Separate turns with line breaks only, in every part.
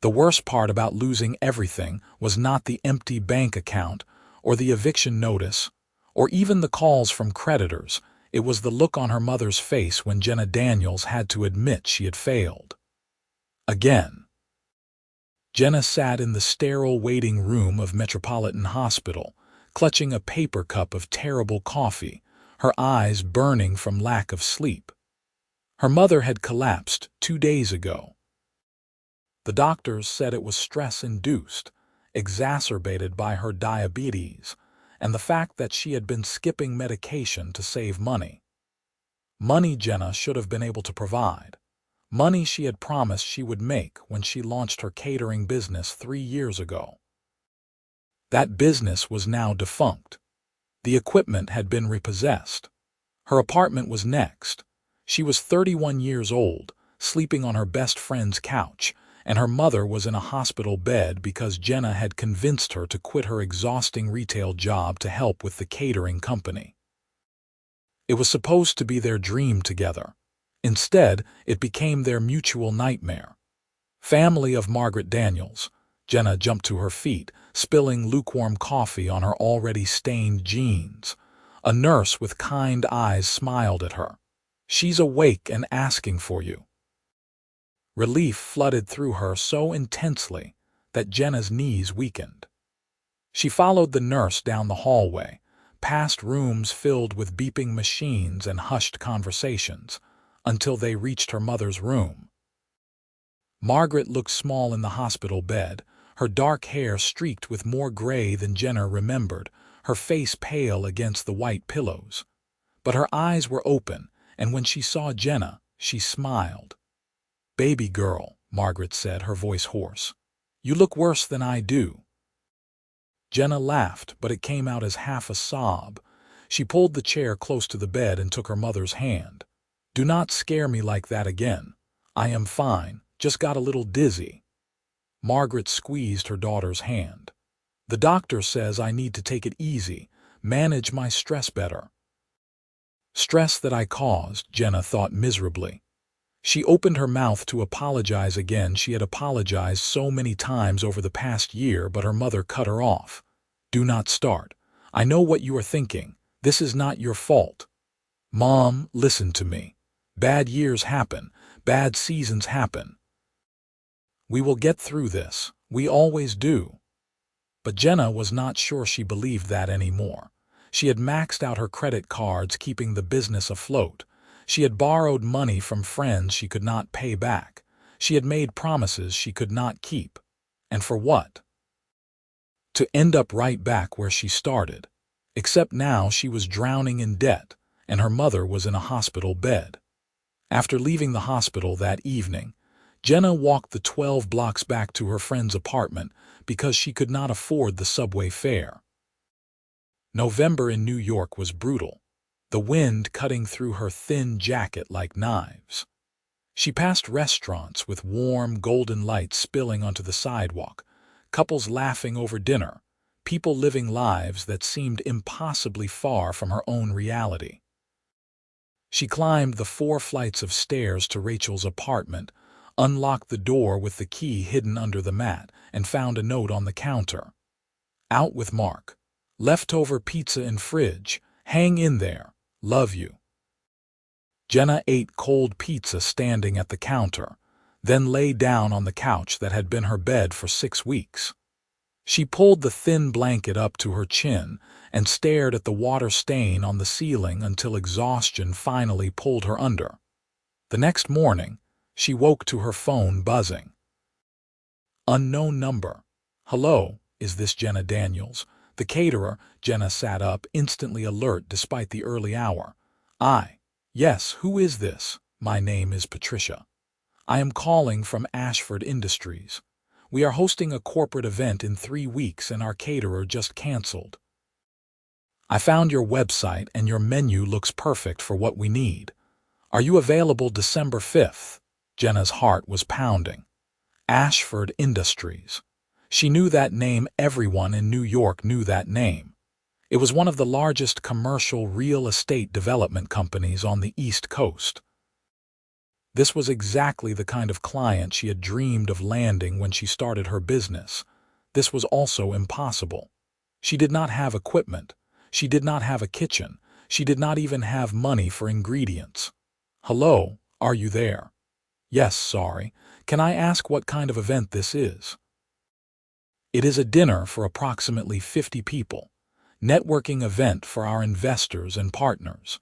The worst part about losing everything was not the empty bank account, or the eviction notice, or even the calls from creditors. It was the look on her mother's face when Jenna Daniels had to admit she had failed. Again. Jenna sat in the sterile waiting room of Metropolitan Hospital, clutching a paper cup of terrible coffee, her eyes burning from lack of sleep. Her mother had collapsed 2 days ago. The doctors said it was stress-induced, exacerbated by her diabetes, and the fact that she had been skipping medication to save money. Money Jenna should have been able to provide. Money she had promised she would make when she launched her catering business 3 years ago. That business was now defunct. The equipment had been repossessed. Her apartment was next. She was 31 years old, sleeping on her best friend's couch, and her mother was in a hospital bed because Jenna had convinced her to quit her exhausting retail job to help with the catering company. It was supposed to be their dream together. Instead, it became their mutual nightmare. Family of Margaret Daniels. Jenna jumped to her feet, spilling lukewarm coffee on her already stained jeans. A nurse with kind eyes smiled at her. "She's awake and asking for you." Relief flooded through her so intensely that Jenna's knees weakened. She followed the nurse down the hallway, past rooms filled with beeping machines and hushed conversations, until they reached her mother's room. Margaret looked small in the hospital bed, her dark hair streaked with more gray than Jenna remembered, her face pale against the white pillows. But her eyes were open, and when she saw Jenna, she smiled. "Baby girl," Margaret said, her voice hoarse. "You look worse than I do." Jenna laughed, but it came out as half a sob. She pulled the chair close to the bed and took her mother's hand. "Do not scare me like that again. I am fine, just got a little dizzy." Margaret squeezed her daughter's hand. "The doctor says I need to take it easy, manage my stress better." Stress that I caused, Jenna thought miserably. She opened her mouth to apologize again. She had apologized so many times over the past year, but her mother cut her off. "Do not start. I know what you are thinking. This is not your fault." "Mom, listen to me. Bad years happen. Bad seasons happen. We will get through this. We always do." But Jenna was not sure she believed that anymore. She had maxed out her credit cards, keeping the business afloat. She had borrowed money from friends she could not pay back. She had made promises she could not keep. And for what? To end up right back where she started. Except now she was drowning in debt, and her mother was in a hospital bed. After leaving the hospital that evening, Jenna walked the 12 blocks back to her friend's apartment because she could not afford the subway fare. November in New York was brutal, the wind cutting through her thin jacket like knives. She passed restaurants with warm, golden lights spilling onto the sidewalk, couples laughing over dinner, people living lives that seemed impossibly far from her own reality. She climbed the 4 flights of stairs to Rachel's apartment, unlocked the door with the key hidden under the mat, and found a note on the counter. "Out with Mark. Leftover pizza in fridge. Hang in there. Love you." Jenna ate cold pizza standing at the counter, then lay down on the couch that had been her bed for 6 weeks. She pulled the thin blanket up to her chin and stared at the water stain on the ceiling until exhaustion finally pulled her under. The next morning, she woke to her phone buzzing. Unknown number. "Hello, is this Jenna Daniels?" The caterer. Jenna sat up, instantly alert despite the early hour. Yes, who is this?" "My name is Patricia. I am calling from Ashford Industries. We are hosting a corporate event in 3 weeks and our caterer just canceled. I found your website and your menu looks perfect for what we need. Are you available December 5th? Jenna's heart was pounding. Ashford Industries. She knew that name. Everyone in New York knew that name. It was one of the largest commercial real estate development companies on the East Coast. This was exactly the kind of client she had dreamed of landing when she started her business. This was also impossible. She did not have equipment. She did not have a kitchen. She did not even have money for ingredients. "Hello, are you there?" "Yes, sorry. Can I ask what kind of event this is?" "It is a dinner for approximately 50 people. Networking event for our investors and partners.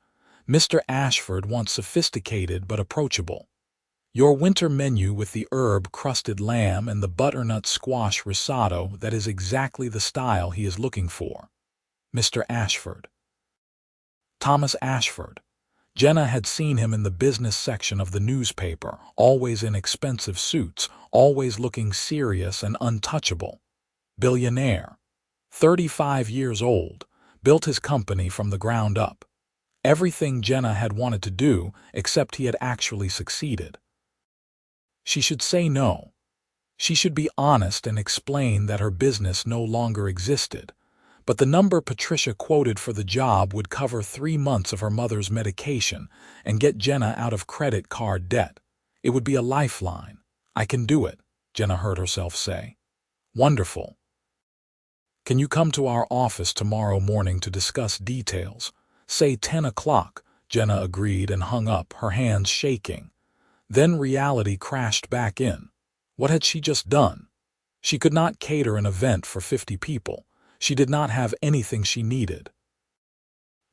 Mr. Ashford wants sophisticated but approachable. Your winter menu with the herb-crusted lamb and the butternut squash risotto, that is exactly the style he is looking for." Mr. Ashford. Thomas Ashford. Jenna had seen him in the business section of the newspaper, always in expensive suits, always looking serious and untouchable. Billionaire. 35 years old, built his company from the ground up. Everything Jenna had wanted to do, except he had actually succeeded. She should say no. She should be honest and explain that her business no longer existed. But the number Patricia quoted for the job would cover 3 months of her mother's medication and get Jenna out of credit card debt. It would be a lifeline. "I can do it," Jenna heard herself say. "Wonderful. Can you come to our office tomorrow morning to discuss details?" "Say 10 o'clock, Jenna agreed and hung up, her hands shaking. Then reality crashed back in. What had she just done? She could not cater an event for 50 people. She did not have anything she needed.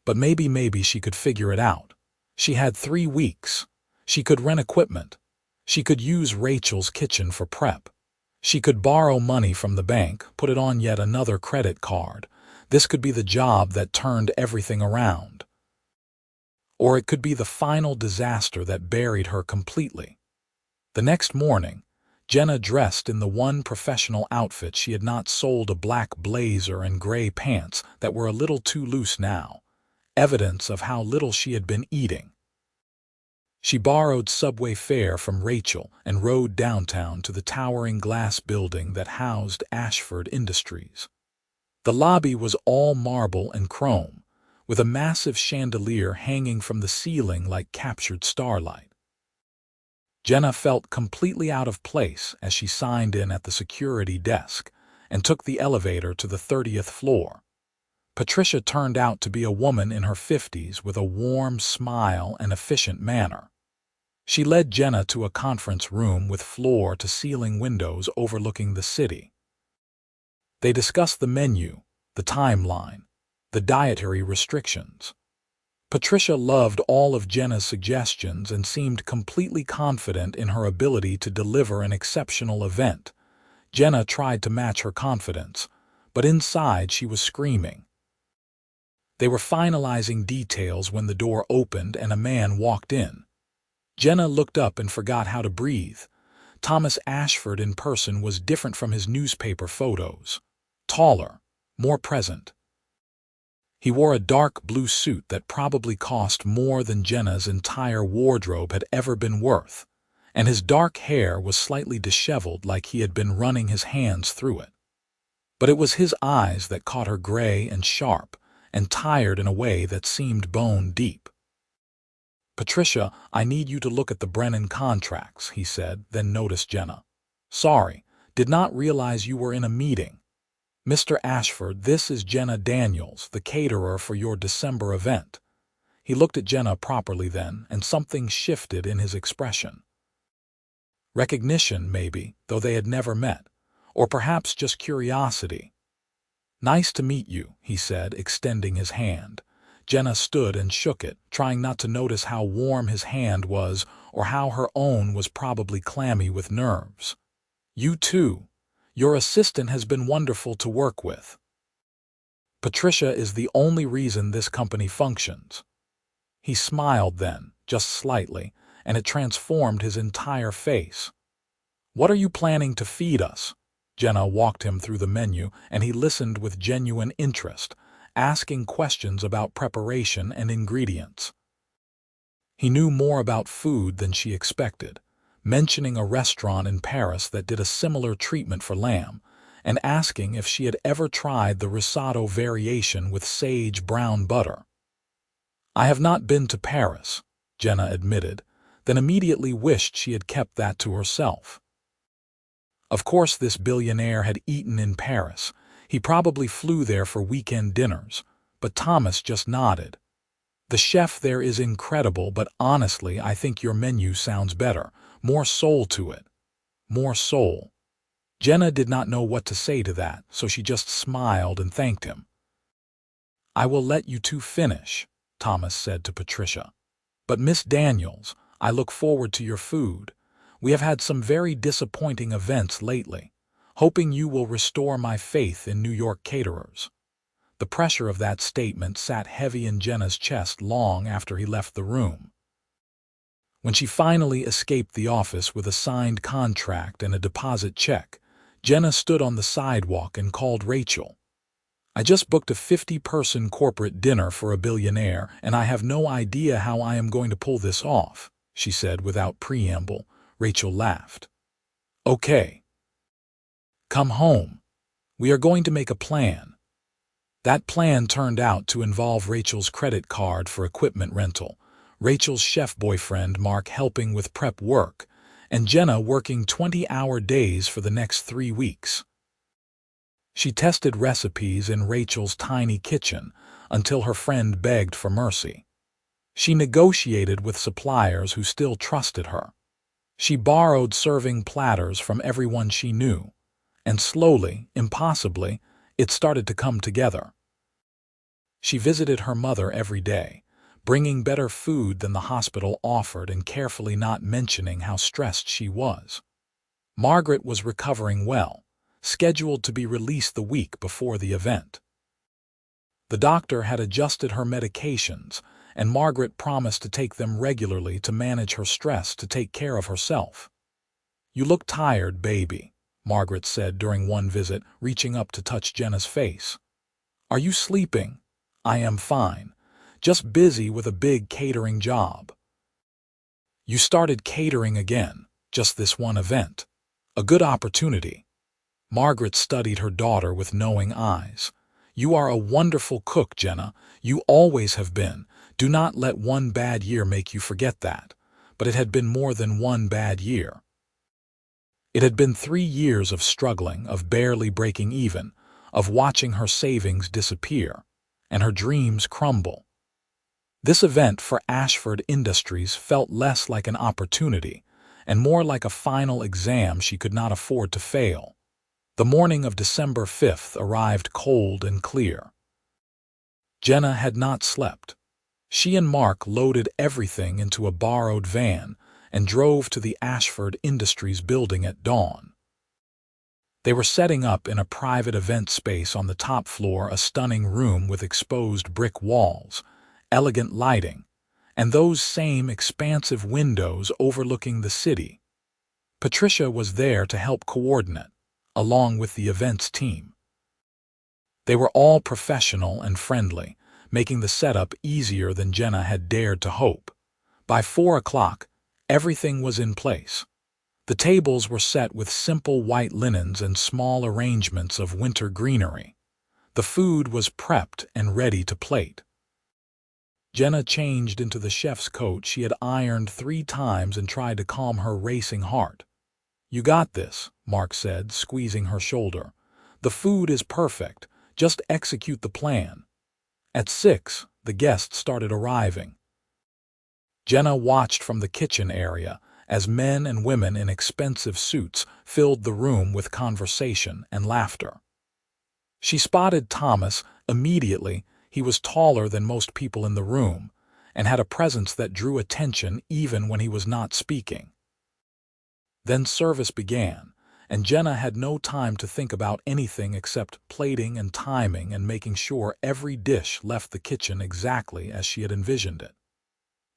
But maybe she could figure it out. She had 3 weeks. She could rent equipment. She could use Rachel's kitchen for prep. She could borrow money from the bank, put it on yet another credit card. This could be the job that turned everything around. Or it could be the final disaster that buried her completely. The next morning, Jenna dressed in the one professional outfit she had not sold, a black blazer and gray pants that were a little too loose now, evidence of how little she had been eating. She borrowed subway fare from Rachel and rode downtown to the towering glass building that housed Ashford Industries. The lobby was all marble and chrome, with a massive chandelier hanging from the ceiling like captured starlight. Jenna felt completely out of place as she signed in at the security desk and took the elevator to the 30th floor. Patricia turned out to be a woman in her 50s with a warm smile and efficient manner. She led Jenna to a conference room with floor-to-ceiling windows overlooking the city. They discussed the menu, the timeline, the dietary restrictions. Patricia loved all of Jenna's suggestions and seemed completely confident in her ability to deliver an exceptional event. Jenna tried to match her confidence, but inside she was screaming. They were finalizing details when the door opened and a man walked in. Jenna looked up and forgot how to breathe. Thomas Ashford in person was different from his newspaper photos. Taller, more present. He wore a dark blue suit that probably cost more than Jenna's entire wardrobe had ever been worth, and his dark hair was slightly disheveled like he had been running his hands through it. But it was his eyes that caught her, gray and sharp, and tired in a way that seemed bone deep. "Patricia, I need you to look at the Brennan contracts," he said, then noticed Jenna. "Sorry, did not realize you were in a meeting. Mr. Ashford, this is Jenna Daniels, the caterer for your December event." He looked at Jenna properly then, and something shifted in his expression. Recognition, maybe, though they had never met, or perhaps just curiosity. "Nice to meet you," he said, extending his hand. Jenna stood and shook it, trying not to notice how warm his hand was or how her own was probably clammy with nerves. "You too. Your assistant has been wonderful to work with. Patricia is the only reason this company functions." He smiled then, just slightly, and it transformed his entire face. "What are you planning to feed us?" Jenna walked him through the menu, and he listened with genuine interest, asking questions about preparation and ingredients. He knew more about food than she expected, mentioning a restaurant in Paris that did a similar treatment for lamb, and asking if she had ever tried the risotto variation with sage brown butter. "I have not been to Paris," Jenna admitted. then immediately wished she had kept that to herself. Of course, this billionaire had eaten in Paris. He probably flew there for weekend dinners, but Thomas just nodded. The chef there is incredible, but honestly, I think your menu sounds better. More soul to it. More soul. Jenna did not know what to say to that, so she just smiled and thanked him. I will let you two finish, Thomas said to Patricia. But Miss Daniels, I look forward to your food. We have had some very disappointing events lately, hoping you will restore my faith in New York caterers. The pressure of that statement sat heavy in Jenna's chest long after he left the room. When she finally escaped the office with a signed contract and a deposit check, Jenna stood on the sidewalk and called Rachel. I just booked a 50-person corporate dinner for a billionaire, and I have no idea how I am going to pull this off, she said without preamble. Rachel laughed. Okay. Come home. We are going to make a plan. That plan turned out to involve Rachel's credit card for equipment rental, Rachel's chef boyfriend Mark helping with prep work, and Jenna working 20-hour days for the next 3 weeks. She tested recipes in Rachel's tiny kitchen until her friend begged for mercy. She negotiated with suppliers who still trusted her. She borrowed serving platters from everyone she knew, and slowly, impossibly, it started to come together. She visited her mother every day, bringing better food than the hospital offered and carefully not mentioning how stressed she was. Margaret was recovering well, scheduled to be released the week before the event. The doctor had adjusted her medications, and Margaret promised to take them regularly to manage her stress to take care of herself. You look tired, baby, Margaret said during one visit, reaching up to touch Jenna's face. Are you sleeping? I am fine. Just busy with a big catering job. You started catering again, just this one event. A good opportunity. Margaret studied her daughter with knowing eyes. You are a wonderful cook, Jenna. You always have been. Do not let one bad year make you forget that. But it had been more than one bad year. It had been 3 years of struggling, of barely breaking even, of watching her savings disappear, and her dreams crumble. This event for Ashford Industries felt less like an opportunity, and more like a final exam she could not afford to fail. The morning of December 5th arrived cold and clear. Jenna had not slept. She and Mark loaded everything into a borrowed van and drove to the Ashford Industries building at dawn. They were setting up in a private event space on the top floor, a stunning room with exposed brick walls, elegant lighting, and those same expansive windows overlooking the city. Patricia was there to help coordinate, along with the events team. They were all professional and friendly, making the setup easier than Jenna had dared to hope. By 4 o'clock, everything was in place. The tables were set with simple white linens and small arrangements of winter greenery. The food was prepped and ready to plate. Jenna changed into the chef's coat she had ironed 3 times and tried to calm her racing heart. You got this, Mark said, squeezing her shoulder. The food is perfect. Just execute the plan. At 6, the guests started arriving. Jenna watched from the kitchen area as men and women in expensive suits filled the room with conversation and laughter. She spotted Thomas immediately. He was taller than most people in the room and had a presence that drew attention even when he was not speaking. Then service began, and Jenna had no time to think about anything except plating and timing and making sure every dish left the kitchen exactly as she had envisioned it.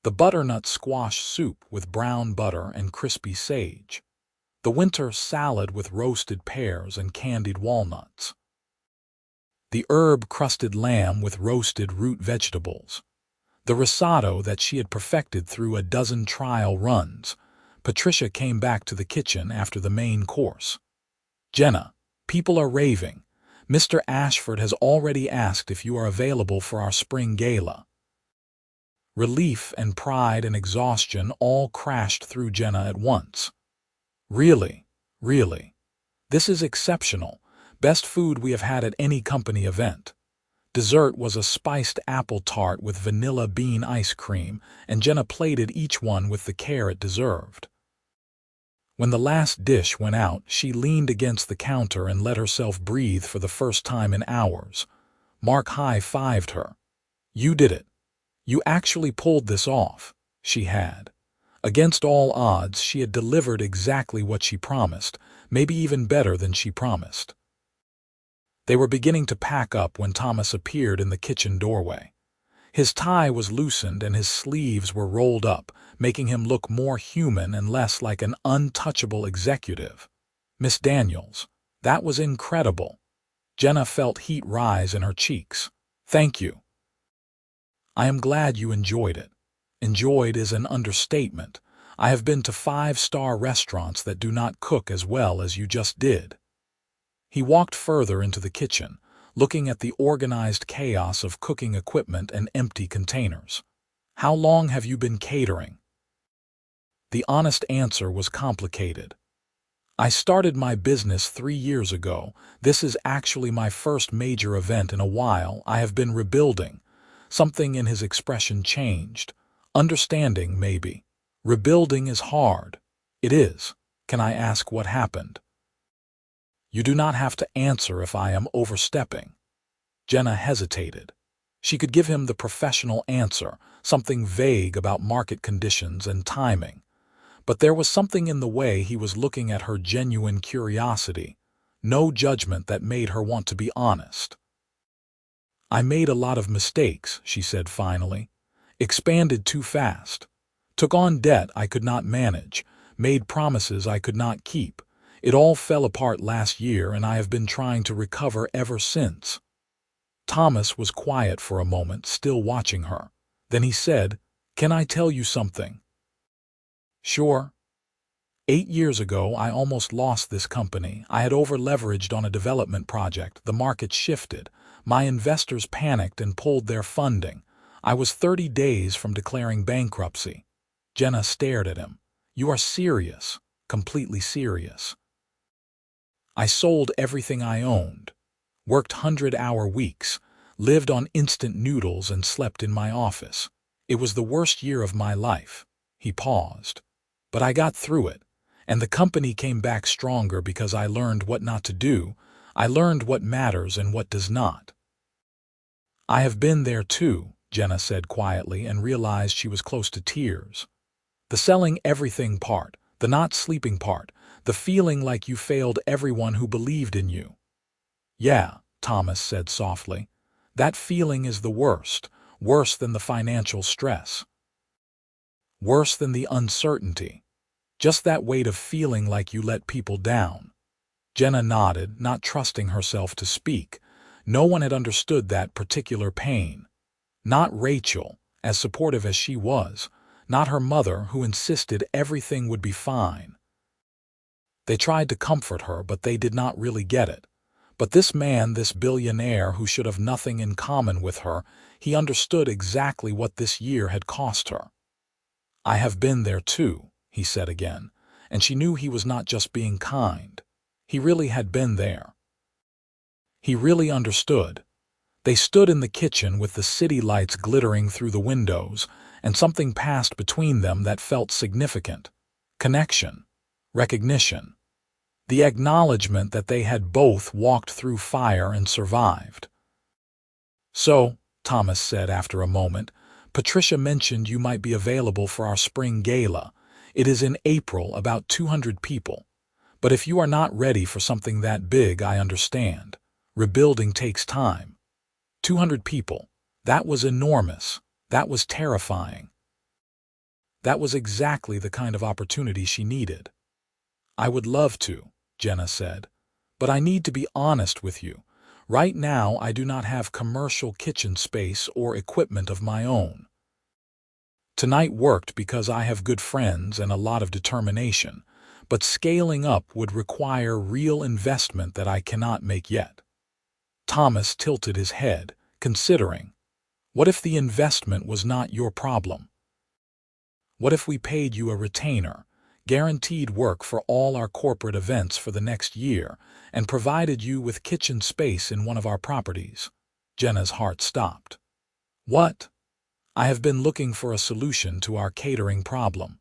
The butternut squash soup with brown butter and crispy sage. The winter salad with roasted pears and candied walnuts. The herb-crusted lamb with roasted root vegetables. The risotto that she had perfected through a dozen trial runs. Patricia came back to the kitchen after the main course. Jenna, people are raving. Mr. Ashford has already asked if you are available for our spring gala. Relief and pride and exhaustion all crashed through Jenna at once. Really, really. This is exceptional. Best food we have had at any company event. Dessert was a spiced apple tart with vanilla bean ice cream, and Jenna plated each one with the care it deserved. When the last dish went out, she leaned against the counter and let herself breathe for the first time in hours. Mark high-fived her. "You did it. You actually pulled this off." She had. Against all odds, she had delivered exactly what she promised, maybe even better than she promised. They were beginning to pack up when Thomas appeared in the kitchen doorway. His tie was loosened and his sleeves were rolled up, making him look more human and less like an untouchable executive. "Miss Daniels, that was incredible." Jenna felt heat rise in her cheeks. "Thank you. I am glad you enjoyed it." Enjoyed is an understatement. I have been to 5-star restaurants that do not cook as well as you just did. He walked further into the kitchen, looking at the organized chaos of cooking equipment and empty containers. "How long have you been catering?" The honest answer was complicated. "I started my business 3 years ago. This is actually my first major event in a while. I have been rebuilding." Something in his expression changed. Understanding, maybe. "Rebuilding is hard." "It is. Can I ask what happened?" "You do not have to answer if I am overstepping." Jenna hesitated. She could give him the professional answer, something vague about market conditions and timing. But there was something in the way he was looking at her genuine curiosity, no judgment that made her want to be honest. "I made a lot of mistakes," she said finally. "Expanded too fast. Took on debt I could not manage. Made promises I could not keep. It all fell apart last year and I have been trying to recover ever since." Thomas was quiet for a moment, still watching her. Then he said, "Can I tell you something?" "Sure." 8 years ago, I almost lost this company. I had over-leveraged on a development project. The market shifted. My investors panicked and pulled their funding. I was 30 days from declaring bankruptcy. Jenna stared at him. "You are serious." "Completely serious." "I sold everything I owned. Worked 100-hour weeks. Lived on instant noodles and slept in my office. It was the worst year of my life." He paused. "But I got through it. And the company came back stronger because I learned what not to do. I learned what matters and what does not." "I have been there too," Jenna said quietly, and realized she was close to tears. "The selling everything part, the not sleeping part, the feeling like you failed everyone who believed in you." "Yeah," Thomas said softly. "That feeling is the worst, worse than the financial stress. Worse than the uncertainty. Just that weight of feeling like you let people down." Jenna nodded, not trusting herself to speak. No one had understood that particular pain. Not Rachel, as supportive as she was. Not her mother, who insisted everything would be fine. They tried to comfort her, but they did not really get it. But this man, this billionaire who should have nothing in common with her, he understood exactly what this year had cost her. "I have been there too," he said again, and she knew he was not just being kind. He really had been there. He really understood. They stood in the kitchen with the city lights glittering through the windows, and something passed between them that felt significant. Connection. Recognition. The acknowledgement that they had both walked through fire and survived. "So," Thomas said after a moment, "Patricia mentioned you might be available for our spring gala. It is in April, about 200 people. But if you are not ready for something that big, I understand. Rebuilding takes time." 200 people. That was enormous. That was terrifying. That was exactly the kind of opportunity she needed. "I would love to," Jenna said. "But I need to be honest with you. Right now, I do not have commercial kitchen space or equipment of my own. Tonight worked because I have good friends and a lot of determination, but scaling up would require real investment that I cannot make yet." Thomas tilted his head, considering. What if the investment was not your problem? What if we paid you a retainer, guaranteed work for all our corporate events for the next year, and provided you with kitchen space in one of our properties? Jenna's heart stopped. What? I have been looking for a solution to our catering problem.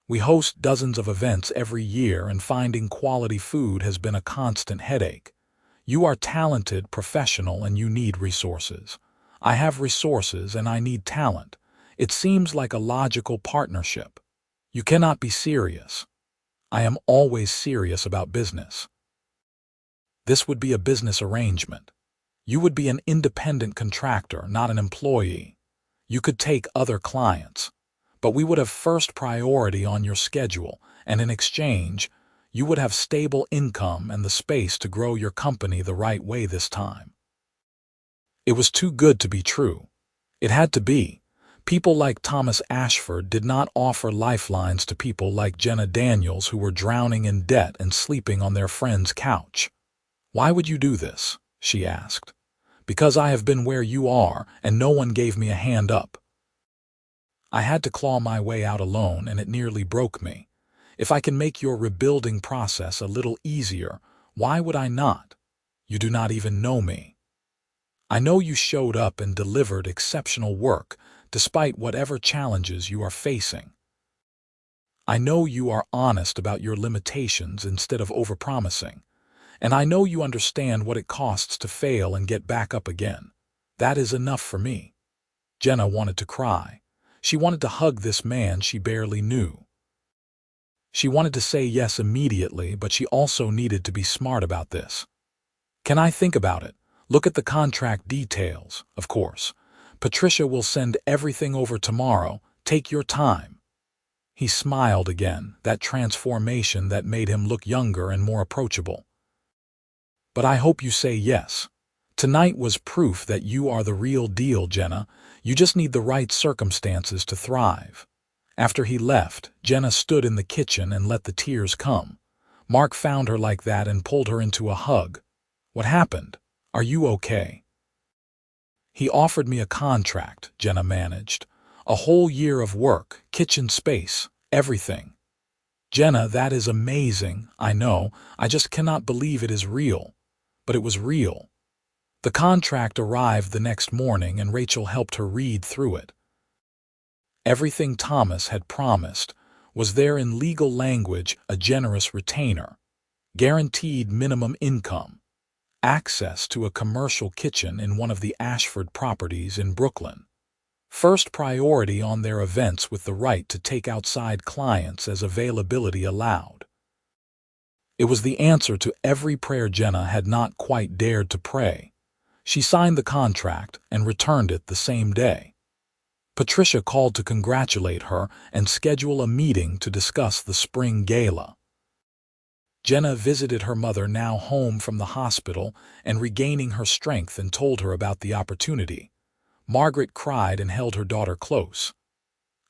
We host dozens of events every year, and finding quality food has been a constant headache. You are talented, professional, and you need resources. I have resources and I need talent. It seems like a logical partnership. You cannot be serious. I am always serious about business. This would be a business arrangement. You would be an independent contractor, not an employee. You could take other clients, but we would have first priority on your schedule, and in exchange, you would have stable income and the space to grow your company the right way this time. It was too good to be true. It had to be. People like Thomas Ashford did not offer lifelines to people like Jenna Daniels who were drowning in debt and sleeping on their friend's couch. Why would you do this? She asked. Because I have been where you are and no one gave me a hand up. I had to claw my way out alone and it nearly broke me. If I can make your rebuilding process a little easier, why would I not? You do not even know me. I know you showed up and delivered exceptional work, despite whatever challenges you are facing. I know you are honest about your limitations instead of overpromising, and I know you understand what it costs to fail and get back up again. That is enough for me. Jenna wanted to cry. She wanted to hug this man she barely knew. She wanted to say yes immediately, but she also needed to be smart about this. Can I think about it? Look at the contract details, of course. Patricia will send everything over tomorrow. Take your time. He smiled again, that transformation that made him look younger and more approachable. But I hope you say yes. Tonight was proof that you are the real deal, Jenna. You just need the right circumstances to thrive. After he left, Jenna stood in the kitchen and let the tears come. Mark found her like that and pulled her into a hug. What happened? Are you okay? He offered me a contract, Jenna managed. A whole year of work, kitchen space, everything. Jenna, that is amazing, I know. I just cannot believe it is real. But it was real. The contract arrived the next morning and Rachel helped her read through it. Everything Thomas had promised was there in legal language: a generous retainer, guaranteed minimum income, access to a commercial kitchen in one of the Ashford properties in Brooklyn, first priority on their events with the right to take outside clients as availability allowed. It was the answer to every prayer Jenna had not quite dared to pray. She signed the contract and returned it the same day. Patricia called to congratulate her and schedule a meeting to discuss the spring gala. Jenna visited her mother, now home from the hospital and regaining her strength, and told her about the opportunity. Margaret cried and held her daughter close.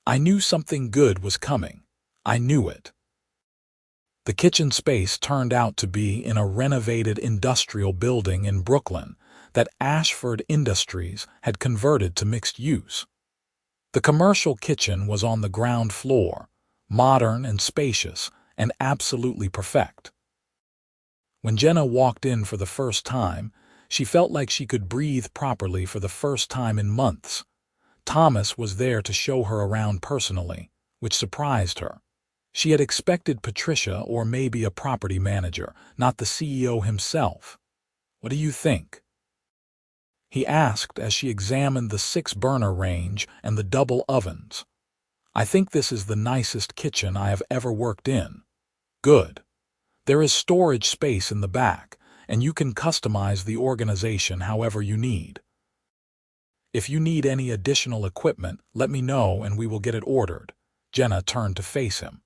I knew something good was coming. I knew it. The kitchen space turned out to be in a renovated industrial building in Brooklyn that Ashford Industries had converted to mixed use. The commercial kitchen was on the ground floor, modern and spacious, and absolutely perfect. When Jenna walked in for the first time, she felt like she could breathe properly for the first time in months. Thomas was there to show her around personally, which surprised her. She had expected Patricia or maybe a property manager, not the CEO himself. What do you think? He asked as she examined the 6-burner range and the double ovens. I think this is the nicest kitchen I have ever worked in. Good. There is storage space in the back, and you can customize the organization however you need. If you need any additional equipment, let me know and we will get it ordered. Jenna turned to face him.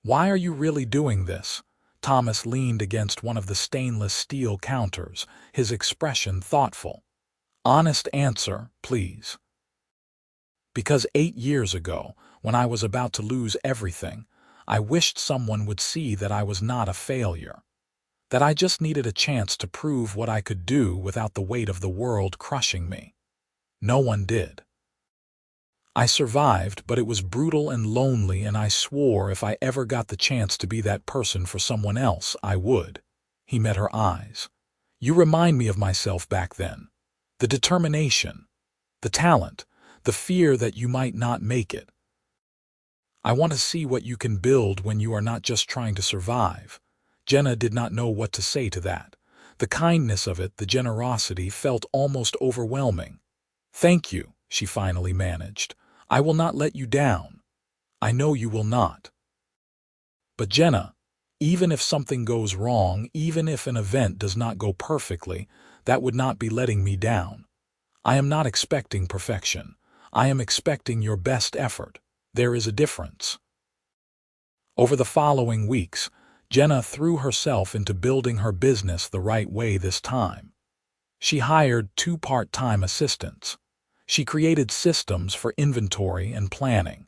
Why are you really doing this? Thomas leaned against one of the stainless steel counters, his expression thoughtful. Honest answer, please. Because 8 years ago, when I was about to lose everything, I wished someone would see that I was not a failure, that I just needed a chance to prove what I could do without the weight of the world crushing me. No one did. I survived, but it was brutal and lonely, and I swore if I ever got the chance to be that person for someone else, I would. He met her eyes. You remind me of myself back then. The determination, the talent, the fear that you might not make it. I want to see what you can build when you are not just trying to survive. Jenna did not know what to say to that. The kindness of it, the generosity, felt almost overwhelming. Thank you, she finally managed. I will not let you down. I know you will not. But Jenna, even if something goes wrong, even if an event does not go perfectly, that would not be letting me down. I am not expecting perfection. I am expecting your best effort. There is a difference. Over the following weeks, Jenna threw herself into building her business the right way this time. She hired 2 part-time assistants. She created systems for inventory and planning.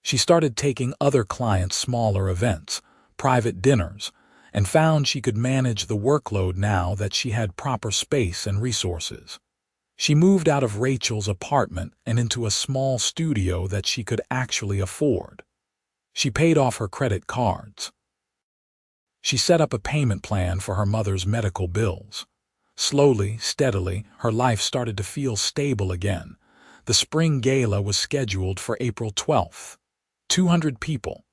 She started taking other clients' smaller events, private dinners, and found she could manage the workload now that she had proper space and resources. She moved out of Rachel's apartment and into a small studio that she could actually afford. She paid off her credit cards. She set up a payment plan for her mother's medical bills. Slowly, steadily, her life started to feel stable again. The spring gala was scheduled for April 12th. 200 people.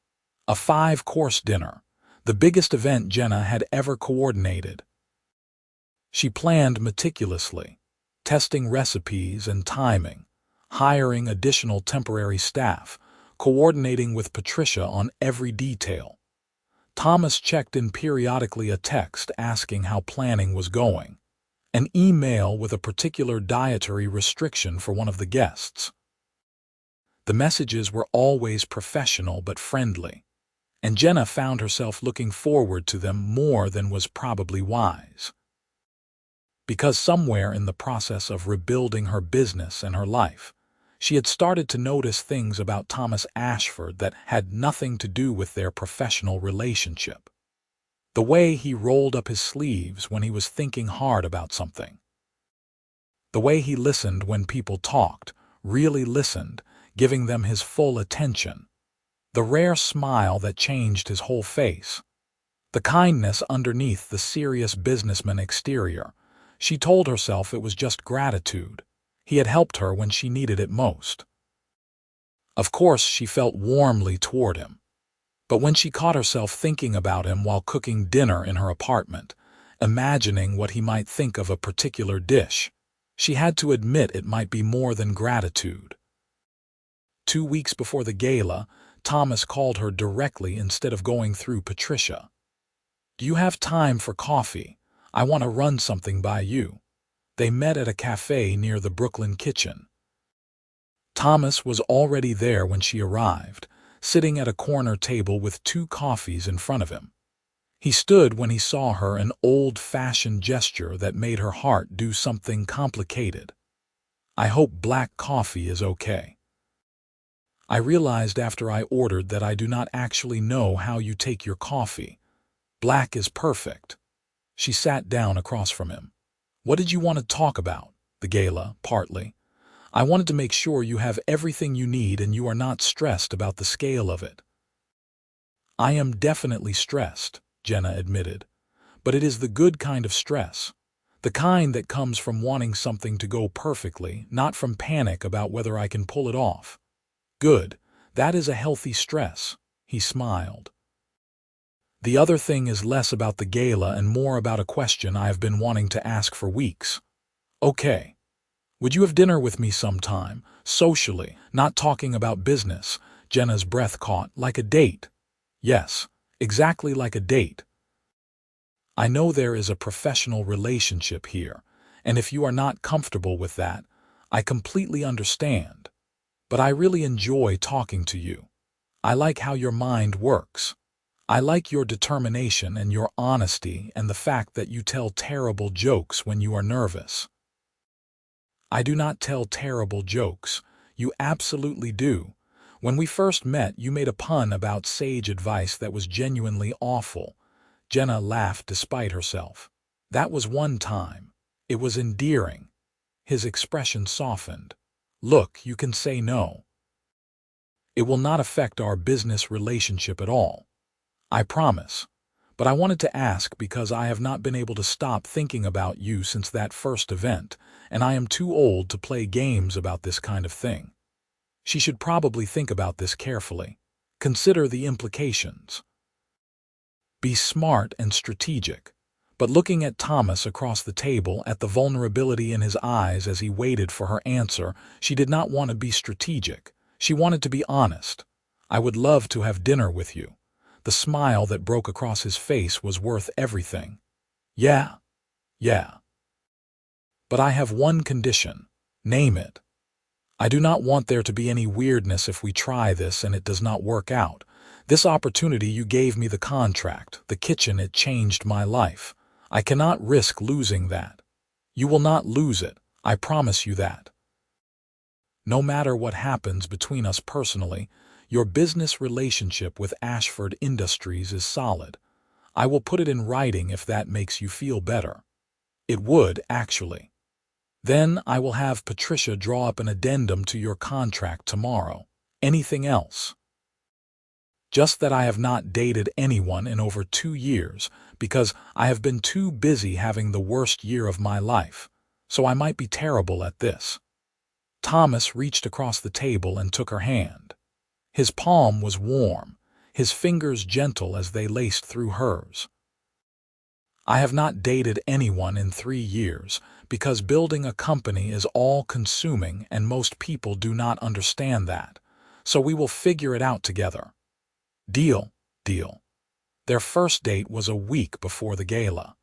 A 5-course dinner. The biggest event Jenna had ever coordinated. She planned meticulously, testing recipes and timing, hiring additional temporary staff, coordinating with Patricia on every detail. Thomas checked in periodically, a text asking how planning was going, an email with a particular dietary restriction for one of the guests. The messages were always professional but friendly, and Jenna found herself looking forward to them more than was probably wise. Because somewhere in the process of rebuilding her business and her life, she had started to notice things about Thomas Ashford that had nothing to do with their professional relationship. The way he rolled up his sleeves when he was thinking hard about something. The way he listened when people talked, really listened, giving them his full attention. The rare smile that changed his whole face. The kindness underneath the serious businessman exterior. She told herself it was just gratitude. He had helped her when she needed it most. Of course, she felt warmly toward him. But when she caught herself thinking about him while cooking dinner in her apartment, imagining what he might think of a particular dish, she had to admit it might be more than gratitude. 2 weeks before the gala, Thomas called her directly instead of going through Patricia. "Do you have time for coffee? I want to run something by you." They met at a cafe near the Brooklyn kitchen. Thomas was already there when she arrived, sitting at a corner table with 2 coffees in front of him. He stood when he saw her, an old-fashioned gesture that made her heart do something complicated. "I hope black coffee is okay. I realized after I ordered that I do not actually know how you take your coffee. Black is perfect." She sat down across from him. "What did you want to talk about?" "The gala, partly. I wanted to make sure you have everything you need and you are not stressed about the scale of it." "I am definitely stressed," Jenna admitted. "But it is the good kind of stress. The kind that comes from wanting something to go perfectly, not from panic about whether I can pull it off." "Good. That is a healthy stress," he smiled. "The other thing is less about the gala and more about a question I have been wanting to ask for weeks." "Okay. Would you have dinner with me sometime, socially, not talking about business?" Jenna's breath caught. "Like a date." "Yes, exactly like a date. I know there is a professional relationship here, and if you are not comfortable with that, I completely understand. But I really enjoy talking to you. I like how your mind works. I like your determination and your honesty and the fact that you tell terrible jokes when you are nervous." "I do not tell terrible jokes. You absolutely do. When we first met, you made a pun about sage advice that was genuinely awful." Jenna laughed despite herself. "That was one time. It was endearing. His expression softened. Look, you can say no. It will not affect our business relationship at all. I promise. But I wanted to ask because I have not been able to stop thinking about you since that first event, and I am too old to play games about this kind of thing. She should probably think about this carefully. Consider the implications. Be smart and strategic. But looking at Thomas across the table, at the vulnerability in his eyes as he waited for her answer, she did not want to be strategic. She wanted to be honest. I would love to have dinner with you. The smile that broke across his face was worth everything. Yeah. But I have one condition. Name it. I do not want there to be any weirdness if we try this and it does not work out. This opportunity you gave me, the contract, the kitchen, it changed my life. I cannot risk losing that. You will not lose it, I promise you that. No matter what happens between us personally, your business relationship with Ashford Industries is solid. I will put it in writing if that makes you feel better. It would, actually. Then I will have Patricia draw up an addendum to your contract tomorrow. Anything else? Just that I have not dated anyone in over 2 years because I have been too busy having the worst year of my life, so I might be terrible at this. Thomas reached across the table and took her hand. His palm was warm, his fingers gentle as they laced through hers. I have not dated anyone in 3 years because building a company is all-consuming and most people do not understand that, so we will figure it out together. Deal. Their first date was a week before the gala.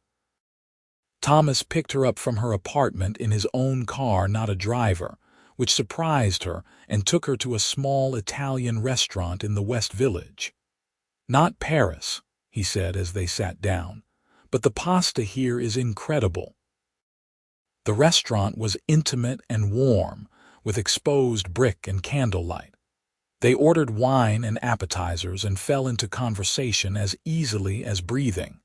Thomas picked her up from her apartment in his own car, not a driver, which surprised her, and took her to a small Italian restaurant in the West Village. Not Paris, he said as they sat down, but the pasta here is incredible. The restaurant was intimate and warm, with exposed brick and candlelight. They ordered wine and appetizers and fell into conversation as easily as breathing.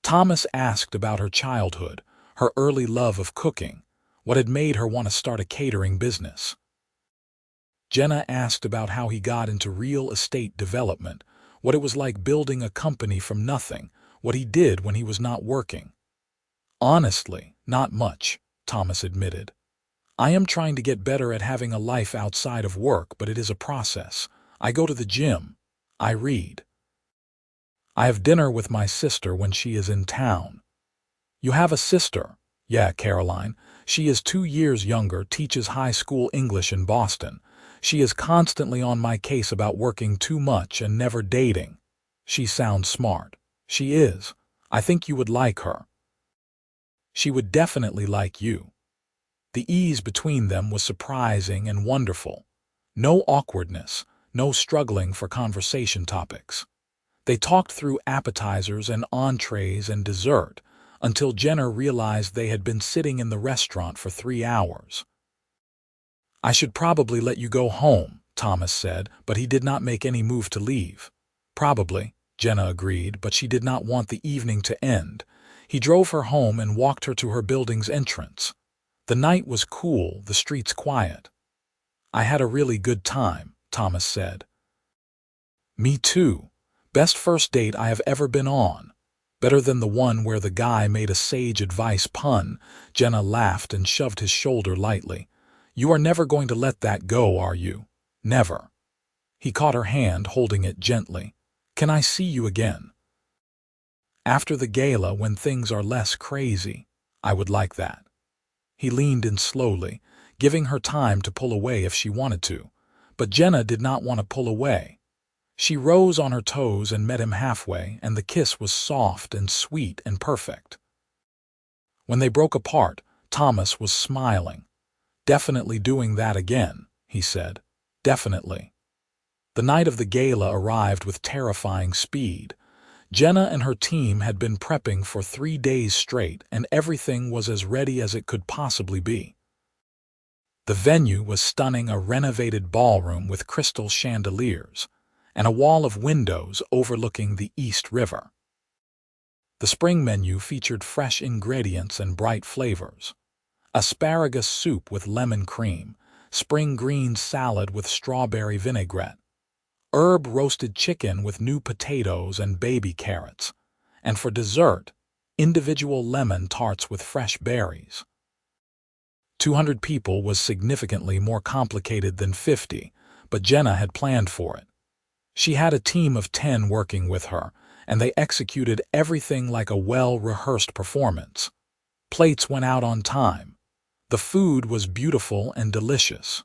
Thomas asked about her childhood, her early love of cooking, what had made her want to start a catering business. Jenna asked about how he got into real estate development, what it was like building a company from nothing, what he did when he was not working. Honestly, not much, Thomas admitted. I am trying to get better at having a life outside of work, but it is a process. I go to the gym. I read. I have dinner with my sister when she is in town. You have a sister? Yeah, Caroline. She is 2 years younger, teaches high school English in Boston. She is constantly on my case about working too much and never dating. She sounds smart. She is. I think you would like her. She would definitely like you. The ease between them was surprising and wonderful. No awkwardness, no struggling for conversation topics. They talked through appetizers and entrees and dessert until Jenna realized they had been sitting in the restaurant for 3 hours. I should probably let you go home, Thomas said, but he did not make any move to leave. Probably, Jenna agreed, but she did not want the evening to end. He drove her home and walked her to her building's entrance. The night was cool, the streets quiet. I had a really good time, Thomas said. Me too. Best first date I have ever been on. Better than the one where the guy made a sage advice pun. Jenna laughed and shoved his shoulder lightly. You are never going to let that go, are you? Never. He caught her hand, holding it gently. Can I see you again? After the gala, when things are less crazy. I would like that. He leaned in slowly, giving her time to pull away if she wanted to. But Jenna did not want to pull away. She rose on her toes and met him halfway, and the kiss was soft and sweet and perfect. When they broke apart, Thomas was smiling. Definitely doing that again, he said. Definitely. The night of the gala arrived with terrifying speed. Jenna and her team had been prepping for 3 days straight, and everything was as ready as it could possibly be. The venue was stunning, a renovated ballroom with crystal chandeliers, and a wall of windows overlooking the East River. The spring menu featured fresh ingredients and bright flavors. asparagus soup with lemon cream, spring greens salad with strawberry vinaigrette, herb roasted chicken with new potatoes and baby carrots, and for dessert, individual lemon tarts with fresh berries. 200 people was significantly more complicated than 50, but Jenna had planned for it. She had a team of 10 working with her, and they executed everything like a well-rehearsed performance. Plates went out on time. The food was beautiful and delicious.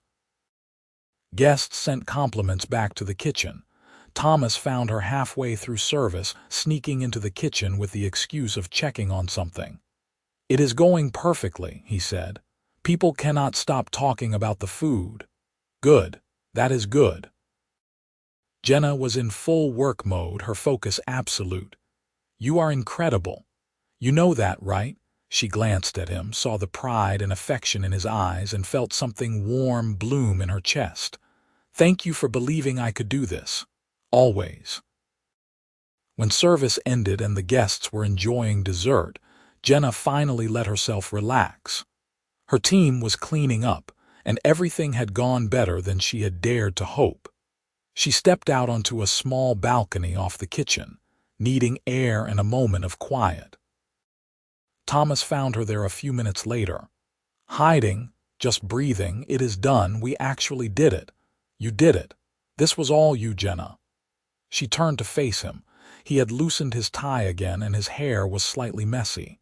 Guests sent compliments back to the kitchen. Thomas found her halfway through service, sneaking into the kitchen with the excuse of checking on something. "It is going perfectly," he said. "People cannot stop talking about the food." "Good. That is good." Jenna was in full work mode, her focus absolute. "You are incredible. You know that, right?" She glanced at him, saw the pride and affection in his eyes, and felt something warm bloom in her chest. "Thank you for believing I could do this. Always." When service ended and the guests were enjoying dessert, Jenna finally let herself relax. Her team was cleaning up, and everything had gone better than she had dared to hope. She stepped out onto a small balcony off the kitchen, needing air and a moment of quiet. Thomas found her there a few minutes later. "Hiding, just breathing. It is done. We actually did it. You did it. This was all you, Jenna." She turned to face him. He had loosened his tie again, and his hair was slightly messy.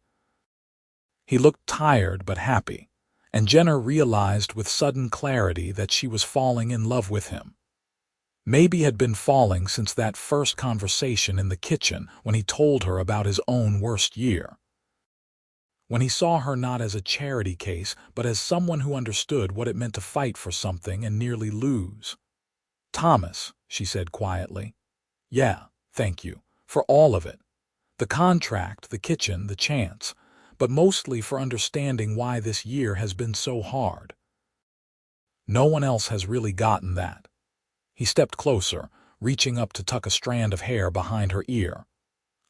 He looked tired but happy, and Jenna realized with sudden clarity that she was falling in love with him. Maybe had been falling since that first conversation in the kitchen when he told her about his own worst year. When he saw her not as a charity case, but as someone who understood what it meant to fight for something and nearly lose. "Thomas," she said quietly. "Yeah, thank you. For all of it. The contract, the kitchen, the chance. But mostly for understanding why this year has been so hard. No one else has really gotten that." He stepped closer, reaching up to tuck a strand of hair behind her ear.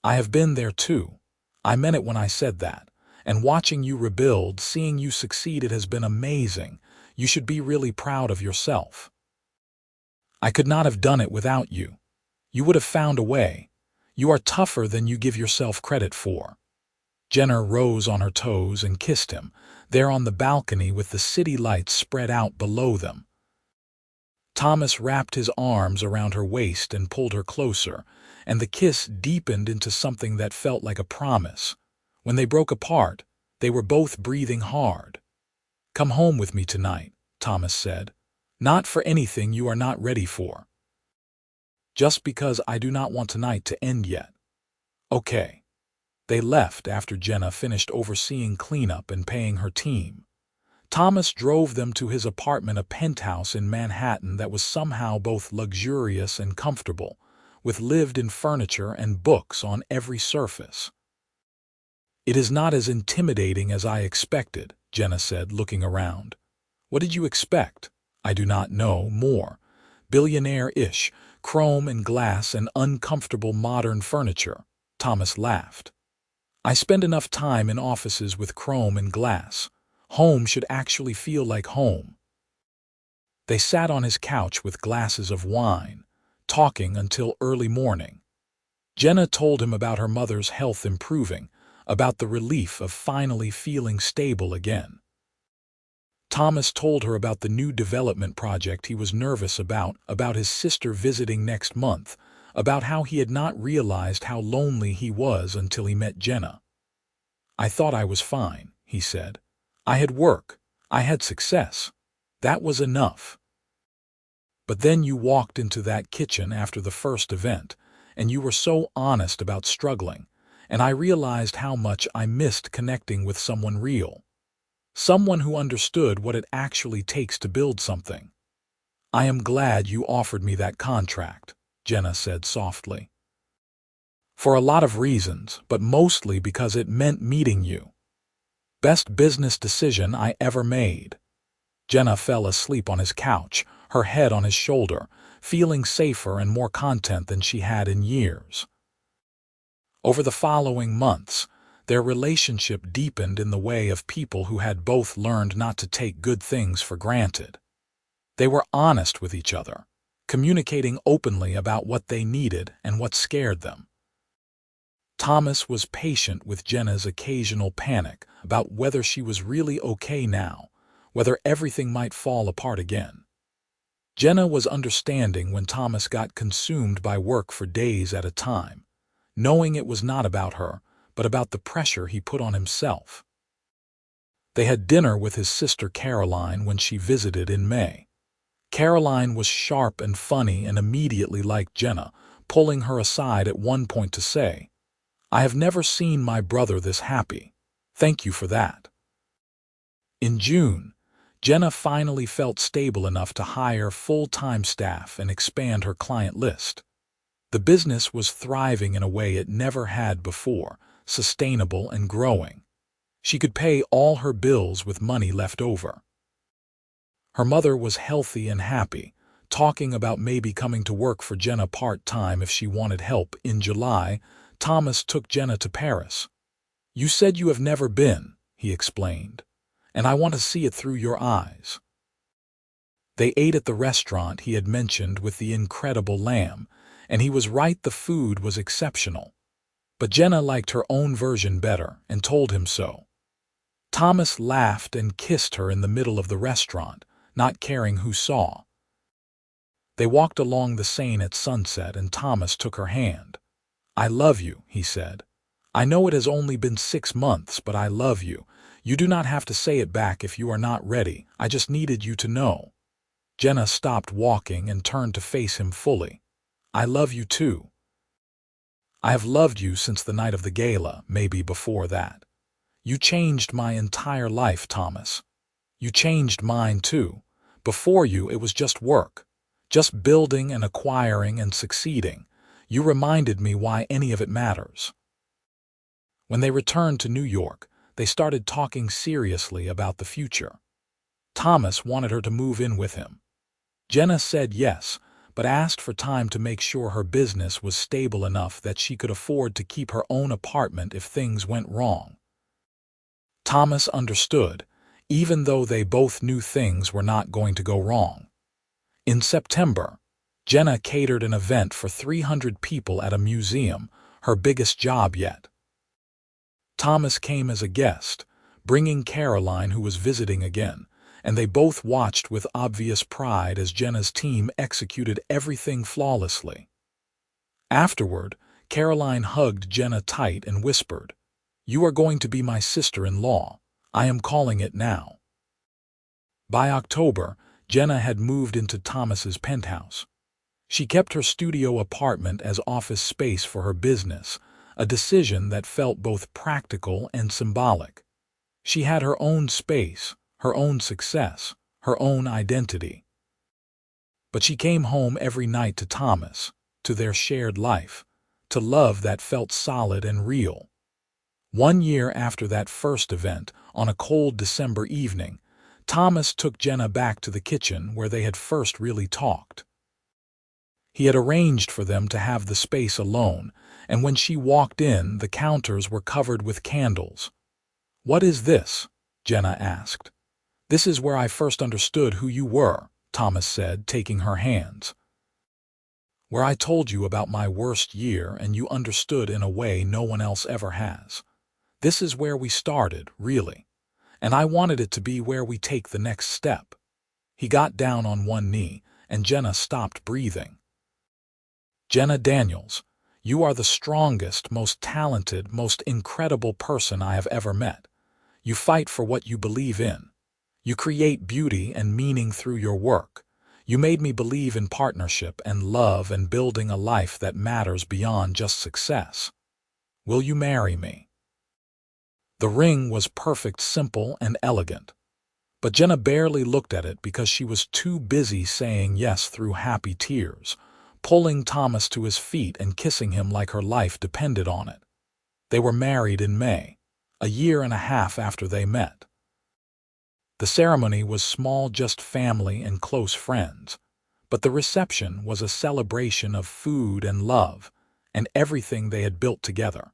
"I have been there too. I meant it when I said that. And watching you rebuild, seeing you succeed, it has been amazing. You should be really proud of yourself. I could not have done it without you. You would have found a way. You are tougher than you give yourself credit for." Jenna rose on her toes and kissed him, there on the balcony with the city lights spread out below them. Thomas wrapped his arms around her waist and pulled her closer, and the kiss deepened into something that felt like a promise. When they broke apart, they were both breathing hard. "Come home with me tonight," Thomas said. "Not for anything you are not ready for. Just because I do not want tonight to end yet." "Okay." They left after Jenna finished overseeing cleanup and paying her team. Thomas drove them to his apartment, a penthouse in Manhattan that was somehow both luxurious and comfortable, with lived-in furniture and books on every surface. "It is not as intimidating as I expected," Jenna said, looking around. "What did you expect?" "I do not know. More billionaire-ish, chrome and glass and uncomfortable modern furniture." Thomas laughed. "I spend enough time in offices with chrome and glass. Home should actually feel like home." They sat on his couch with glasses of wine, talking until early morning. Jenna told him about her mother's health improving, about the relief of finally feeling stable again. Thomas told her about the new development project he was nervous about his sister visiting next month, about how he had not realized how lonely he was until he met Jenna. "I thought I was fine," he said. "I had work. I had success. That was enough. But then you walked into that kitchen after the first event, and you were so honest about struggling, and I realized how much I missed connecting with someone real. Someone who understood what it actually takes to build something." "I am glad you offered me that contract," Jenna said softly. "For a lot of reasons, but mostly because it meant meeting you. Best business decision I ever made." Jenna fell asleep on his couch, her head on his shoulder, feeling safer and more content than she had in years. Over the following months, Their relationship deepened in the way of people who had both learned not to take good things for granted. They were honest with each other, communicating openly about what they needed and what scared them. Thomas was patient with Jenna's occasional panic about whether she was really okay now, whether everything might fall apart again. Jenna was understanding when Thomas got consumed by work for days at a time, knowing it was not about her, but about the pressure he put on himself. They had dinner with his sister Caroline when she visited in May. Caroline was sharp and funny and immediately liked Jenna, pulling her aside at one point to say, "I have never seen my brother this happy. Thank you for that." In June, Jenna finally felt stable enough to hire full-time staff and expand her client list. The business was thriving in a way it never had before, sustainable and growing. She could pay all her bills with money left over. Her mother was healthy and happy, talking about maybe coming to work for Jenna part-time if she wanted help. In July, Thomas took Jenna to Paris. "You said you have never been," he explained, "and I want to see it through your eyes." They ate at the restaurant he had mentioned with the incredible lamb, and he was right, the food was exceptional. But Jenna liked her own version better and told him so. Thomas laughed and kissed her in the middle of the restaurant, not caring who saw. They walked along the Seine at sunset and Thomas took her hand. "I love you," he said. "I know it has only been 6 months, but I love you. You do not have to say it back if you are not ready. I just needed you to know." Jenna stopped walking and turned to face him fully. "I love you too. I have loved you since the night of the gala, maybe before that. You changed my entire life, Thomas. You changed mine too. Before you, it was just work. Just building and acquiring and succeeding. You reminded me why any of it matters." When they returned to New York, they started talking seriously about the future. Thomas wanted her to move in with him. Jenna said yes, but asked for time to make sure her business was stable enough that she could afford to keep her own apartment if things went wrong. Thomas understood, even though they both knew things were not going to go wrong. In September, Jenna catered an event for 300 people at a museum, her biggest job yet. Thomas came as a guest, bringing Caroline, who was visiting again, and they both watched with obvious pride as Jenna's team executed everything flawlessly. Afterward, Caroline hugged Jenna tight and whispered, "You are going to be my sister-in-law. I am calling it now." By October, Jenna had moved into Thomas's penthouse. She kept her studio apartment as office space for her business, a decision that felt both practical and symbolic. She had her own space, her own success, her own identity. But she came home every night to Thomas, to their shared life, to love that felt solid and real. 1 year after that first event, on a cold December evening, Thomas took Jenna back to the kitchen where they had first really talked. He had arranged for them to have the space alone, and when she walked in, the counters were covered with candles. "What is this?" Jenna asked. "This is where I first understood who you were," Thomas said, taking her hands. "Where I told you about my worst year and you understood in a way no one else ever has. This is where we started, really. And I wanted it to be where we take the next step." He got down on one knee, and Jenna stopped breathing. "Jenna Daniels, you are the strongest, most talented, most incredible person I have ever met. You fight for what you believe in. You create beauty and meaning through your work. You made me believe in partnership and love and building a life that matters beyond just success. Will you marry me?" The ring was perfect, simple, and elegant. But Jenna barely looked at it because she was too busy saying yes through happy tears, pulling Thomas to his feet and kissing him like her life depended on it. They were married in May, a year and a half after they met. The ceremony was small, just family and close friends, but the reception was a celebration of food and love and everything they had built together.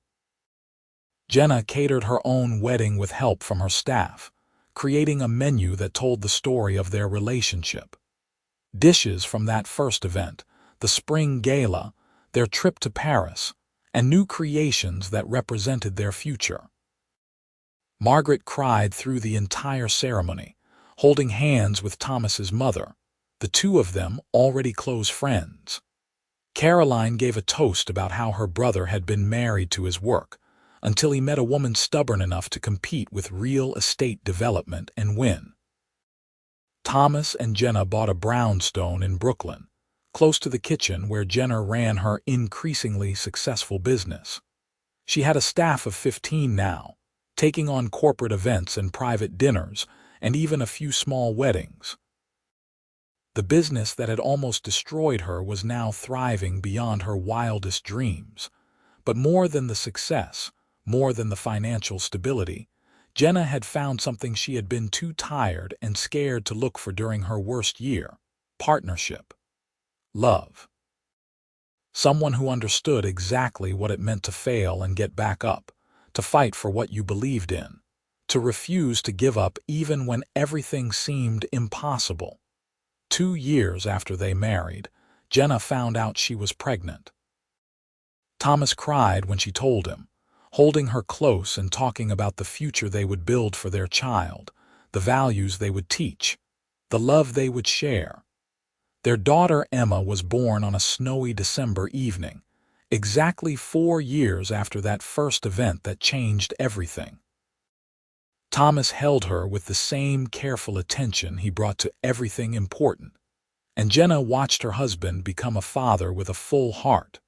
Jenna catered her own wedding with help from her staff, creating a menu that told the story of their relationship. Dishes from that first event, the spring gala, their trip to Paris, and new creations that represented their future. Margaret cried through the entire ceremony, holding hands with Thomas's mother, the two of them already close friends. Caroline gave a toast about how her brother had been married to his work, until he met a woman stubborn enough to compete with real estate development and win. Thomas and Jenna bought a brownstone in Brooklyn, close to the kitchen where Jenna ran her increasingly successful business. She had a staff of 15 now, taking on corporate events and private dinners, and even a few small weddings. The business that had almost destroyed her was now thriving beyond her wildest dreams. But more than the success, more than the financial stability, Jenna had found something she had been too tired and scared to look for during her worst year: partnership. Love. Someone who understood exactly what it meant to fail and get back up, to fight for what you believed in, to refuse to give up even when everything seemed impossible. 2 years after they married, Jenna found out she was pregnant. Thomas cried when she told him, holding her close and talking about the future they would build for their child, the values they would teach, the love they would share. Their daughter Emma was born on a snowy December evening, exactly 4 years after that first event that changed everything. Thomas held her with the same careful attention he brought to everything important, and Jenna watched her husband become a father with a full heart.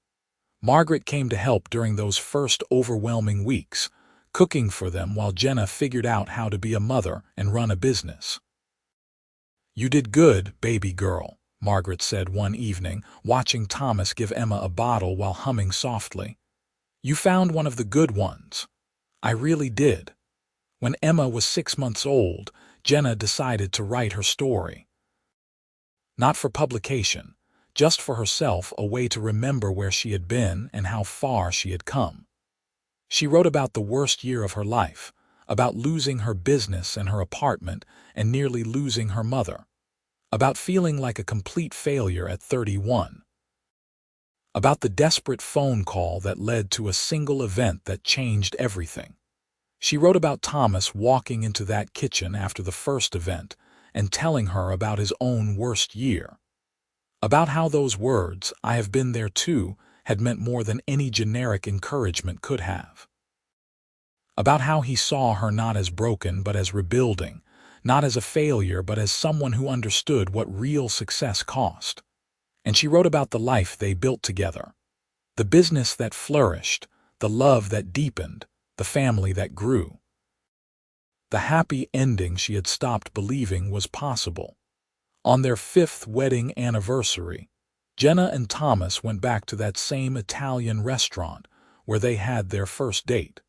Margaret came to help during those first overwhelming weeks, cooking for them while Jenna figured out how to be a mother and run a business. "You did good, baby girl," Margaret said one evening, watching Thomas give Emma a bottle while humming softly. "You found one of the good ones." "I really did." When Emma was 6 months old, Jenna decided to write her story. Not for publication, just for herself, a way to remember where she had been and how far she had come. She wrote about the worst year of her life, about losing her business and her apartment and nearly losing her mother, about feeling like a complete failure at 31, about the desperate phone call that led to a single event that changed everything. She wrote about Thomas walking into that kitchen after the first event and telling her about his own worst year, about how those words, "I have been there too," had meant more than any generic encouragement could have, about how he saw her not as broken but as rebuilding, not as a failure but as someone who understood what real success cost. And she wrote about the life they built together, the business that flourished, the love that deepened, the family that grew. The happy ending she had stopped believing was possible. On their 5th wedding anniversary, Jenna and Thomas went back to that same Italian restaurant where they had their first date.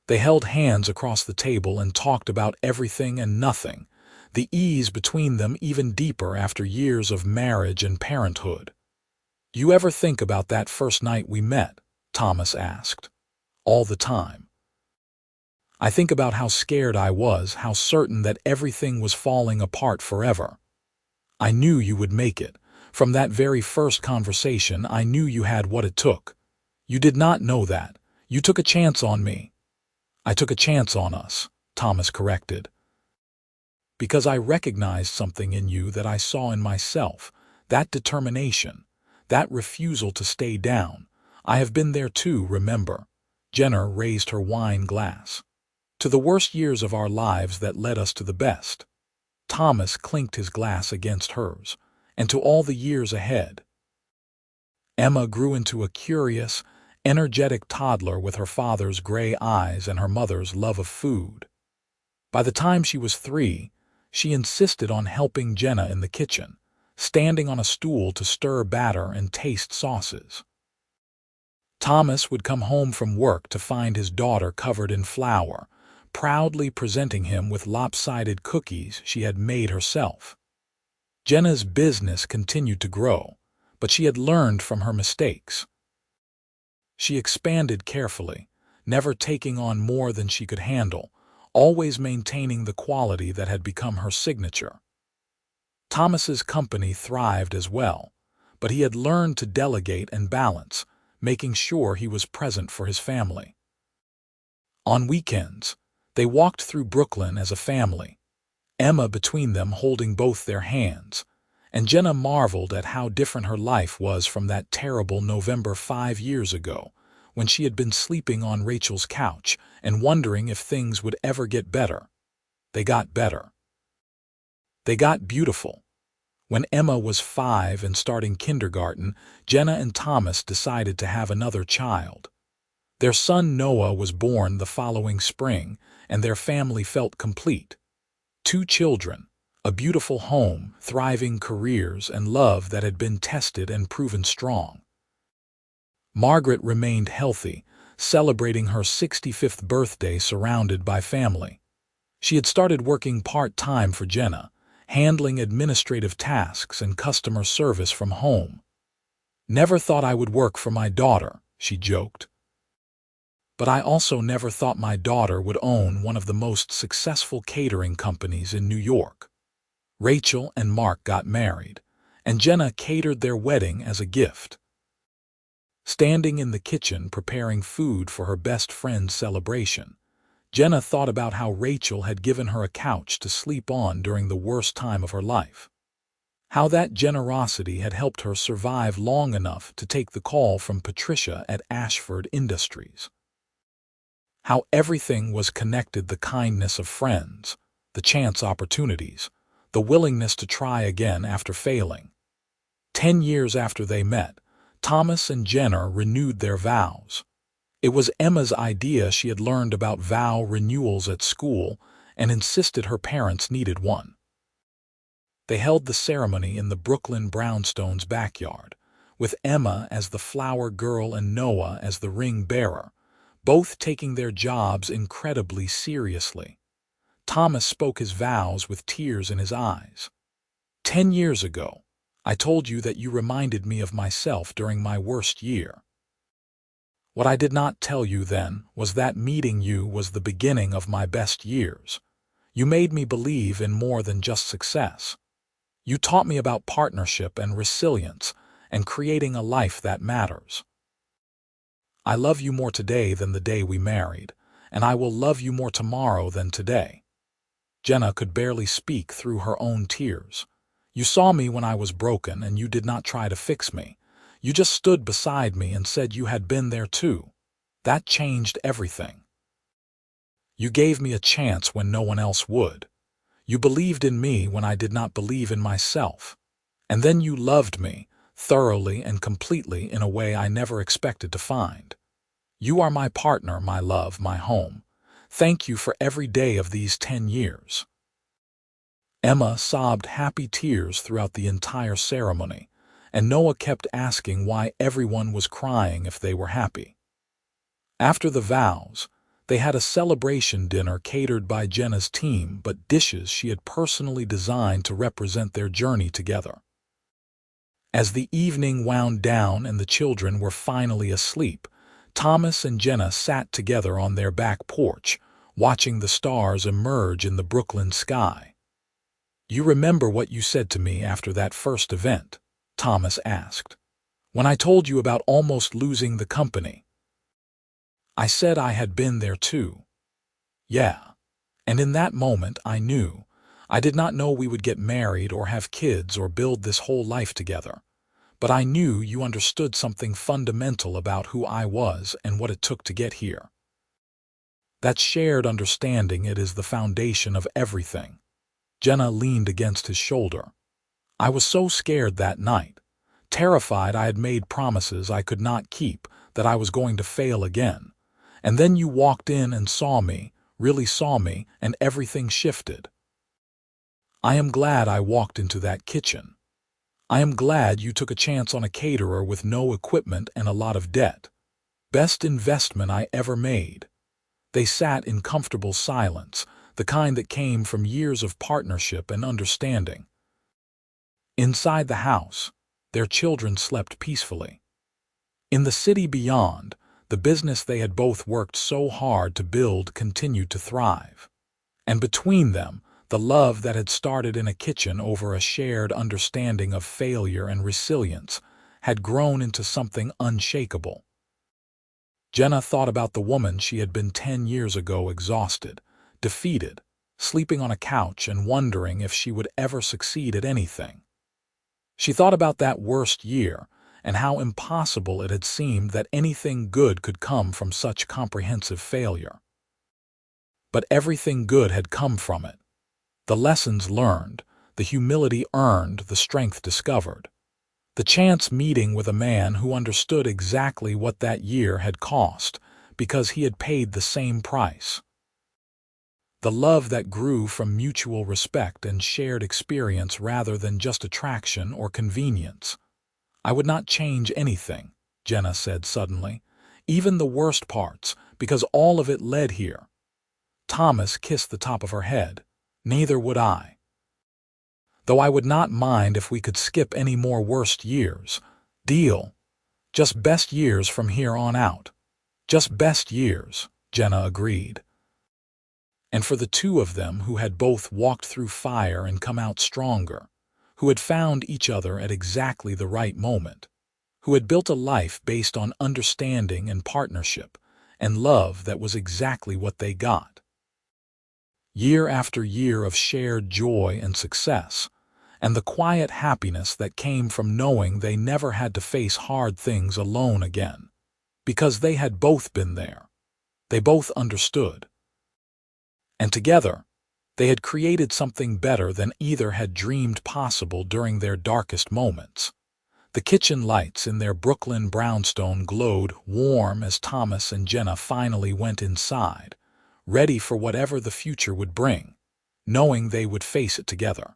They held hands across the table and talked about everything and nothing, the ease between them even deeper after years of marriage and parenthood. "You ever think about that first night we met?" Thomas asked. "All the time. I think about how scared I was, how certain that everything was falling apart forever. I knew you would make it. From that very first conversation, I knew you had what it took. You did not know that. You took a chance on me." "I took a chance on us," Thomas corrected. "Because I recognized something in you that I saw in myself, that determination, that refusal to stay down. I have been there too, remember." Jenna raised her wine glass. "To the worst years of our lives that led us to the best." Thomas clinked his glass against hers. "And to all the years ahead." Emma grew into a curious, energetic toddler with her father's gray eyes and her mother's love of food. By the time she was 3, she insisted on helping Jenna in the kitchen, standing on a stool to stir batter and taste sauces. Thomas would come home from work to find his daughter covered in flour, proudly presenting him with lopsided cookies she had made herself. Jenna's business continued to grow, but she had learned from her mistakes. She expanded carefully, never taking on more than she could handle, always maintaining the quality that had become her signature. Thomas's company thrived as well, but he had learned to delegate and balance, making sure he was present for his family. On weekends, they walked through Brooklyn as a family, Emma between them holding both their hands, and Jenna marveled at how different her life was from that terrible November 5 years ago, when she had been sleeping on Rachel's couch and wondering if things would ever get better. They got better. They got beautiful. When Emma was 5 and starting kindergarten, Jenna and Thomas decided to have another child. Their son Noah was born the following spring, and their family felt complete. 2 children, a beautiful home, thriving careers, and love that had been tested and proven strong. Margaret remained healthy, celebrating her 65th birthday surrounded by family. She had started working part-time for Jenna, handling administrative tasks and customer service from home. "Never thought I would work for my daughter," she joked. "But I also never thought my daughter would own one of the most successful catering companies in New York." Rachel and Mark got married, and Jenna catered their wedding as a gift. Standing in the kitchen preparing food for her best friend's celebration, Jenna thought about how Rachel had given her a couch to sleep on during the worst time of her life. How that generosity had helped her survive long enough to take the call from Patricia at Ashford Industries. How everything was connected: the kindness of friends, the chance opportunities, the willingness to try again after failing. 10 years after they met, Thomas and Jenna renewed their vows. It was Emma's idea. She had learned about vow renewals at school and insisted her parents needed one. They held the ceremony in the Brooklyn brownstones' backyard, with Emma as the flower girl and Noah as the ring bearer, both taking their jobs incredibly seriously. Thomas spoke his vows with tears in his eyes. 10 years ago, I told you that you reminded me of myself during my worst year. What I did not tell you then was that meeting you was the beginning of my best years. You made me believe in more than just success. You taught me about partnership and resilience and creating a life that matters. I love you more today than the day we married, and I will love you more tomorrow than today." Jenna could barely speak through her own tears. "You saw me when I was broken, and you did not try to fix me. You just stood beside me and said you had been there too. That changed everything. You gave me a chance when no one else would. You believed in me when I did not believe in myself. And then you loved me, thoroughly and completely, in a way I never expected to find. You are my partner, my love, my home. Thank you for every day of these 10 years. Emma sobbed happy tears throughout the entire ceremony, and Noah kept asking why everyone was crying if they were happy. After the vows, they had a celebration dinner catered by Jenna's team, but dishes she had personally designed to represent their journey together. As the evening wound down and the children were finally asleep, Thomas and Jenna sat together on their back porch, watching the stars emerge in the Brooklyn sky. "You remember what you said to me after that first event?" Thomas asked. "When I told you about almost losing the company?" "I said I had been there too." "Yeah. And in that moment I knew. I did not know we would get married or have kids or build this whole life together. But I knew you understood something fundamental about who I was and what it took to get here. That shared understanding, it is the foundation of everything." Jenna leaned against his shoulder. "I was so scared that night, terrified I had made promises I could not keep, that I was going to fail again. And then you walked in and saw me, really saw me, and everything shifted. I am glad I walked into that kitchen. I am glad you took a chance on a caterer with no equipment and a lot of debt. Best investment I ever made." They sat in comfortable silence, the kind that came from years of partnership and understanding. Inside the house, their children slept peacefully. In the city beyond, The business they had both worked so hard to build continued to thrive. And between them, the love that had started in a kitchen over a shared understanding of failure and resilience had grown into something unshakable. Jenna thought about the woman she had been 10 years ago, exhausted, defeated, sleeping on a couch and wondering if she would ever succeed at anything. She thought about that worst year and how impossible it had seemed that anything good could come from such comprehensive failure. But everything good had come from it. The lessons learned, the humility earned, the strength discovered. The chance meeting with a man who understood exactly what that year had cost because he had paid the same price. The love that grew from mutual respect and shared experience rather than just attraction or convenience. "I would not change anything," Jenna said suddenly, "even the worst parts, because all of it led here." Thomas kissed the top of her head. "Neither would I. Though I would not mind if we could skip any more worst years. Deal. Just best years from here on out." "Just best years," Jenna agreed. And for the two of them who had both walked through fire and come out stronger, who had found each other at exactly the right moment, who had built a life based on understanding and partnership and love that was exactly what they got. Year after year of shared joy and success, and the quiet happiness that came from knowing they never had to face hard things alone again, because they had both been there. They both understood. And together, they had created something better than either had dreamed possible during their darkest moments. The kitchen lights in their Brooklyn brownstone glowed warm as Thomas and Jenna finally went inside, ready for whatever the future would bring, knowing they would face it together.